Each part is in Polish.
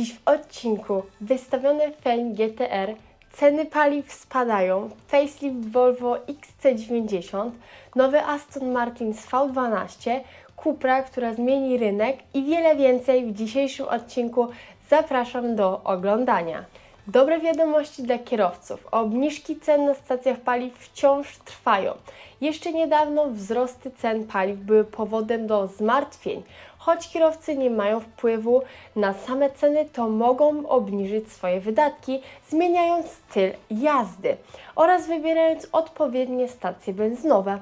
Dziś w odcinku wystawiony Fame GTR, ceny paliw spadają, facelift Volvo XC90, nowy Aston Martin z V12, Cupra, która zmieni rynek i wiele więcej w dzisiejszym odcinku. Zapraszam do oglądania. Dobre wiadomości dla kierowców. Obniżki cen na stacjach paliw wciąż trwają. Jeszcze niedawno wzrosty cen paliw były powodem do zmartwień. Choć kierowcy nie mają wpływu na same ceny, to mogą obniżyć swoje wydatki, zmieniając styl jazdy oraz wybierając odpowiednie stacje benzynowe.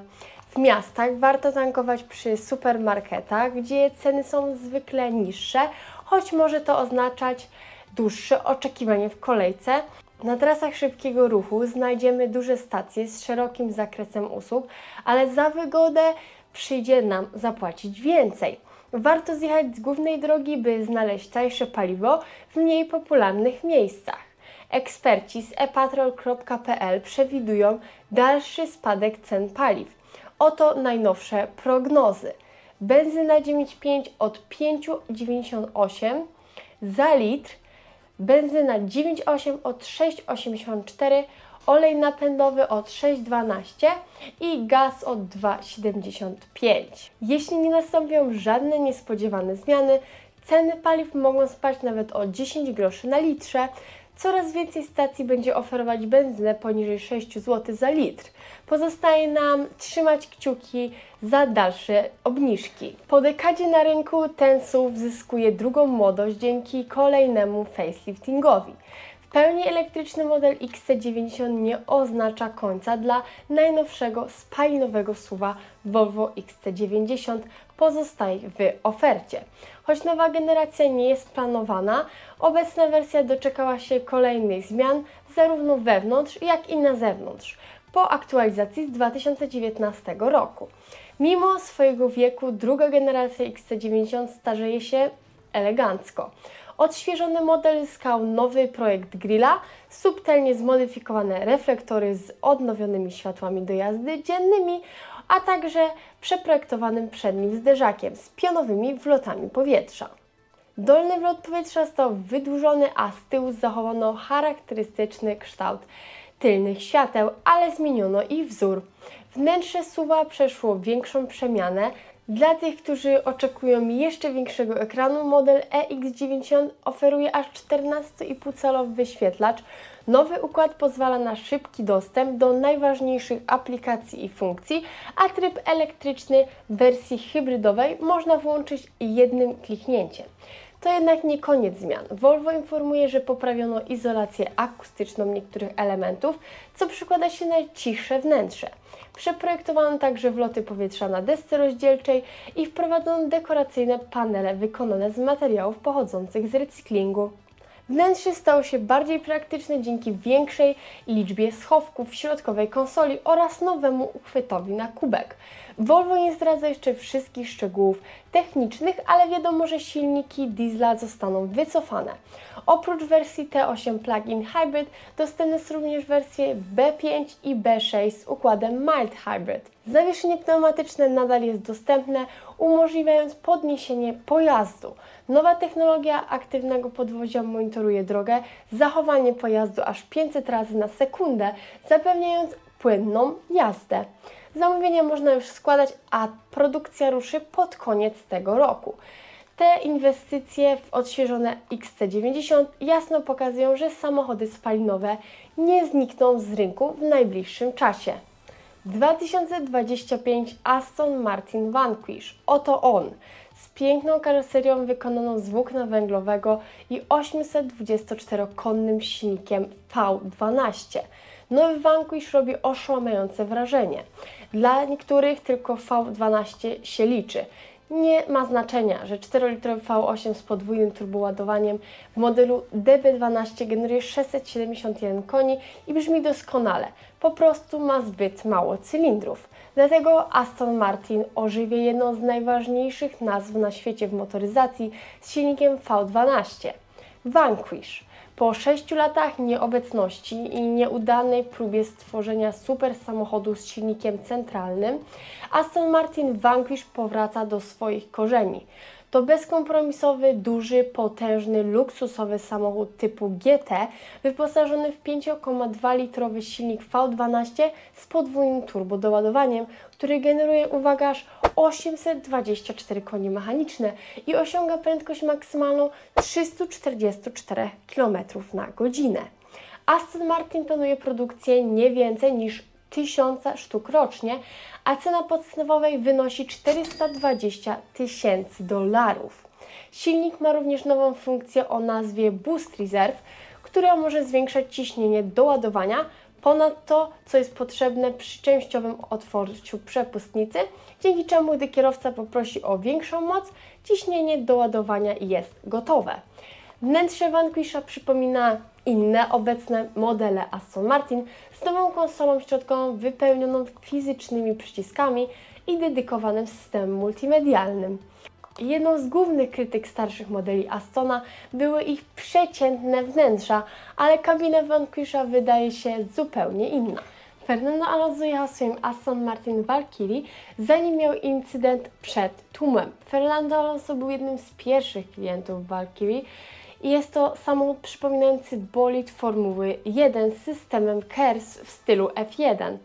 W miastach warto tankować przy supermarketach, gdzie ceny są zwykle niższe, choć może to oznaczać dłuższe oczekiwanie w kolejce. Na trasach szybkiego ruchu znajdziemy duże stacje z szerokim zakresem usług, ale za wygodę przyjdzie nam zapłacić więcej. Warto zjechać z głównej drogi, by znaleźć tańsze paliwo w mniej popularnych miejscach. Eksperci z epatrol.pl przewidują dalszy spadek cen paliw. Oto najnowsze prognozy. Benzyna 9,5 od 5,98 za litr, benzyna 9,8 od 6,84, olej napędowy od 6,12 i gaz od 2,75. Jeśli nie nastąpią żadne niespodziewane zmiany, ceny paliw mogą spaść nawet o 10 groszy na litrze. Coraz więcej stacji będzie oferować benzynę poniżej 6 zł za litr. Pozostaje nam trzymać kciuki za dalsze obniżki. Po dekadzie na rynku ten SUV zyskuje drugą młodość dzięki kolejnemu faceliftingowi. W pełni elektryczny model XC90 nie oznacza końca dla najnowszego spalinowego SUV-a Volvo XC90 pozostaje w ofercie. Choć nowa generacja nie jest planowana, obecna wersja doczekała się kolejnych zmian zarówno wewnątrz, jak i na zewnątrz po aktualizacji z 2019 roku. Mimo swojego wieku druga generacja XC90 starzeje się elegancko. Odświeżony model zyskał nowy projekt grilla, subtelnie zmodyfikowane reflektory z odnowionymi światłami do jazdy dziennymi, a także przeprojektowanym przednim zderzakiem z pionowymi wlotami powietrza. Dolny wlot powietrza został wydłużony, a z tyłu zachowano charakterystyczny kształt tylnych świateł, ale zmieniono ich wzór. Wnętrze SUV-a przeszło większą przemianę. Dla tych, którzy oczekują jeszcze większego ekranu, model EX90 oferuje aż 14,5-calowy wyświetlacz. Nowy układ pozwala na szybki dostęp do najważniejszych aplikacji i funkcji, a tryb elektryczny w wersji hybrydowej można włączyć jednym kliknięciem. To jednak nie koniec zmian. Volvo informuje, że poprawiono izolację akustyczną niektórych elementów, co przekłada się na cichsze wnętrze. Przeprojektowano także wloty powietrza na desce rozdzielczej i wprowadzono dekoracyjne panele wykonane z materiałów pochodzących z recyklingu. Wnętrze stało się bardziej praktyczne dzięki większej liczbie schowków w środkowej konsoli oraz nowemu uchwytowi na kubek. Volvo nie zdradza jeszcze wszystkich szczegółów technicznych, ale wiadomo, że silniki diesla zostaną wycofane. Oprócz wersji T8 Plug-in Hybrid dostępne są również wersje B5 i B6 z układem Mild Hybrid. Zawieszenie pneumatyczne nadal jest dostępne, umożliwiając podniesienie pojazdu. Nowa technologia aktywnego podwozia monitoruje drogę, zachowanie pojazdu aż 500 razy na sekundę, zapewniając płynną jazdę. Zamówienia można już składać, a produkcja ruszy pod koniec tego roku. Te inwestycje w odświeżone XC90 jasno pokazują, że samochody spalinowe nie znikną z rynku w najbliższym czasie. 2025 Aston Martin Vanquish. Oto on. Z piękną karoserią wykonaną z włókna węglowego i 824-konnym silnikiem V12. Nowy Vanquish robi oszałamiające wrażenie. Dla niektórych tylko V12 się liczy. Nie ma znaczenia, że 4-litrowy V8 z podwójnym turboładowaniem w modelu DB12 generuje 671 koni i brzmi doskonale. Po prostu ma zbyt mało cylindrów. Dlatego Aston Martin ożywia jedną z najważniejszych nazw na świecie w motoryzacji z silnikiem V12. Vanquish. Po 6 latach nieobecności i nieudanej próbie stworzenia super samochodu z silnikiem centralnym, Aston Martin Vanquish powraca do swoich korzeni. To bezkompromisowy, duży, potężny, luksusowy samochód typu GT, wyposażony w 5,2-litrowy silnik V12 z podwójnym turbodoładowaniem, który generuje, uwaga, aż 824 konie mechaniczne i osiąga prędkość maksymalną 344 km na godzinę. Aston Martin planuje produkcję nie więcej niż 1000 sztuk rocznie, a cena podstawowej wynosi $420,000. Silnik ma również nową funkcję o nazwie Boost Reserve, która może zwiększać ciśnienie do ładowania ponad to, co jest potrzebne przy częściowym otwarciu przepustnicy, dzięki czemu, gdy kierowca poprosi o większą moc, ciśnienie do ładowania jest gotowe. Wnętrze Vanquisha przypomina inne obecne modele Aston Martin z nową konsolą środkową wypełnioną fizycznymi przyciskami i dedykowanym systemem multimedialnym. Jedną z głównych krytyk starszych modeli Astona były ich przeciętne wnętrza, ale kabina Vanquisha wydaje się zupełnie inna. Fernando Alonso jechał swoim Aston Martin Valkyrie, zanim miał incydent przed tłumem. Fernando Alonso był jednym z pierwszych klientów Valkyrie i jest to samochód przypominający bolid Formuły 1 z systemem KERS w stylu F1.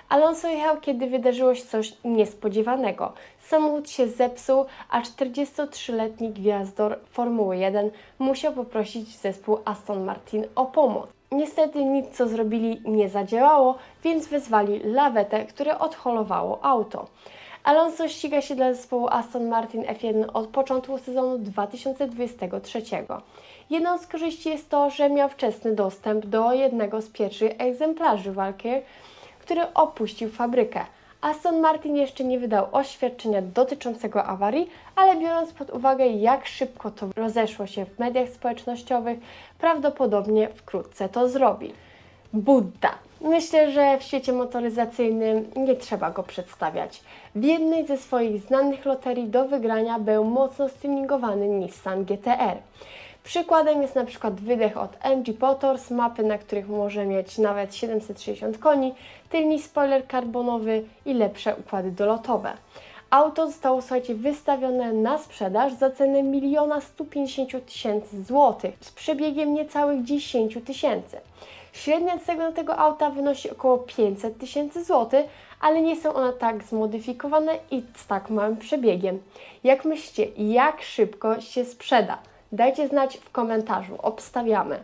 Alonso jechał, kiedy wydarzyło się coś niespodziewanego. Samochód się zepsuł, a 43-letni gwiazdor Formuły 1 musiał poprosić zespół Aston Martin o pomoc. Niestety nic, co zrobili, nie zadziałało, więc wezwali lawetę, które odholowało auto. Alonso ściga się dla zespołu Aston Martin F1 od początku sezonu 2023. Jedną z korzyści jest to, że miał wczesny dostęp do jednego z pierwszych egzemplarzy Valkyrie, który opuścił fabrykę. Aston Martin jeszcze nie wydał oświadczenia dotyczącego awarii, ale biorąc pod uwagę, jak szybko to rozeszło się w mediach społecznościowych, prawdopodobnie wkrótce to zrobi. Budda. Myślę, że w świecie motoryzacyjnym nie trzeba go przedstawiać. W jednej ze swoich znanych loterii do wygrania był mocno stylingowany Nissan GT-R. Przykładem jest na przykład wydech od MG Motors, mapy, na których może mieć nawet 760 koni, tylny spoiler karbonowy i lepsze układy dolotowe. Auto zostało, słuchajcie, wystawione na sprzedaż za cenę 1 150 000 złotych z przebiegiem niecałych 10 000. Średnia cena tego auta wynosi około 500 000 złotych, ale nie są one tak zmodyfikowane i z tak małym przebiegiem. Jak myślicie, jak szybko się sprzeda? Dajcie znać w komentarzu, obstawiamy.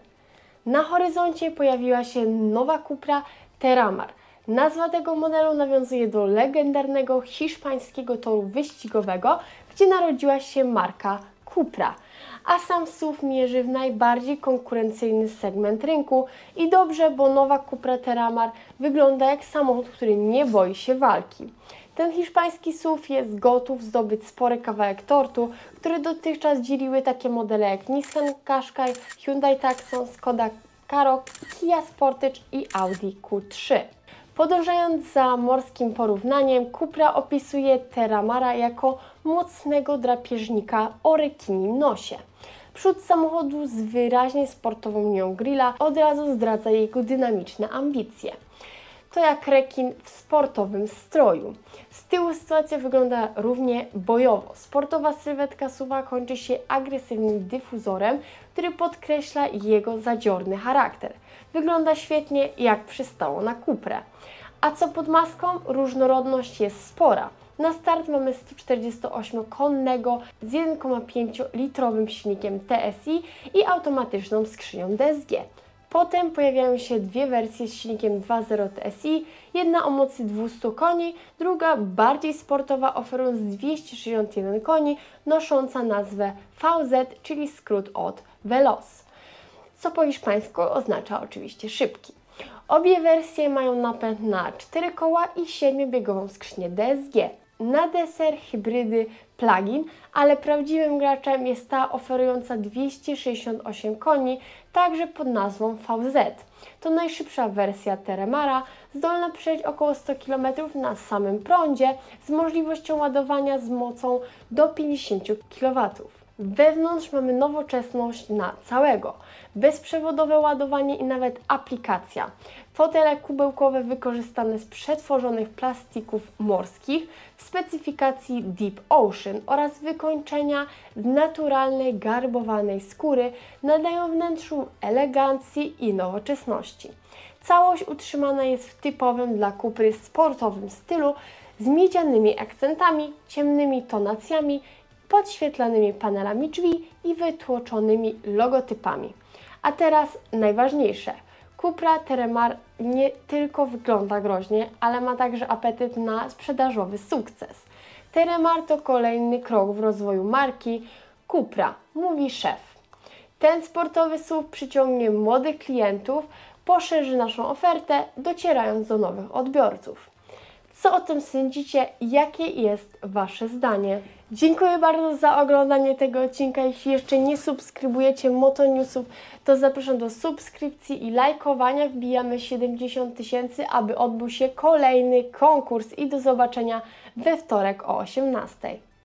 Na horyzoncie pojawiła się nowa Cupra Terramar. Nazwa tego modelu nawiązuje do legendarnego hiszpańskiego toru wyścigowego, gdzie narodziła się marka Cupra. A sam SUV mierzy w najbardziej konkurencyjny segment rynku i dobrze, bo nowa Cupra Terramar wygląda jak samochód, który nie boi się walki. Ten hiszpański SUV jest gotów zdobyć spory kawałek tortu, który dotychczas dzieliły takie modele jak Nissan Qashqai, Hyundai Tucson, Skoda Karoq, Kia Sportage i Audi Q3. Podążając za morskim porównaniem, Cupra opisuje Terramara jako mocnego drapieżnika o rekinim nosie. Przód samochodu z wyraźnie sportową linią grilla od razu zdradza jego dynamiczne ambicje. To jak rekin w sportowym stroju. Z tyłu sytuacja wygląda równie bojowo. Sportowa sylwetka SUV-a kończy się agresywnym dyfuzorem, który podkreśla jego zadziorny charakter. Wygląda świetnie, jak przystało na Cuprę. A co pod maską? Różnorodność jest spora. Na start mamy 148-konnego z 1,5-litrowym silnikiem TSI i automatyczną skrzynią DSG. Potem pojawiają się dwie wersje z silnikiem 2.0 TSI, jedna o mocy 200 koni, druga bardziej sportowa, oferując 261 koni, nosząca nazwę VZ, czyli skrót od Veloz, co po hiszpańsku oznacza oczywiście szybki. Obie wersje mają napęd na 4 koła i 7-biegową skrzynię DSG. Na deser hybrydy plug-in, ale prawdziwym graczem jest ta oferująca 268 koni, także pod nazwą VZ. To najszybsza wersja Terramara, zdolna przejść około 100 km na samym prądzie z możliwością ładowania z mocą do 50 kW. Wewnątrz mamy nowoczesność na całego. Bezprzewodowe ładowanie i nawet aplikacja. Fotele kubełkowe wykorzystane z przetworzonych plastików morskich w specyfikacji Deep Ocean oraz wykończenia z naturalnej, garbowanej skóry nadają wnętrzu elegancji i nowoczesności. Całość utrzymana jest w typowym dla Cupry sportowym stylu z miedzianymi akcentami, ciemnymi tonacjami, podświetlanymi panelami drzwi i wytłoczonymi logotypami. A teraz najważniejsze. Cupra Terramar nie tylko wygląda groźnie, ale ma także apetyt na sprzedażowy sukces. Terramar to kolejny krok w rozwoju marki Cupra, mówi szef. Ten sportowy SUV przyciągnie młodych klientów, poszerzy naszą ofertę, docierając do nowych odbiorców. Co o tym sądzicie? Jakie jest Wasze zdanie? Dziękuję bardzo za oglądanie tego odcinka. Jeśli jeszcze nie subskrybujecie Motonewsów, to zapraszam do subskrypcji i lajkowania. Wbijamy 70 000, aby odbył się kolejny konkurs i do zobaczenia we wtorek o 18:00.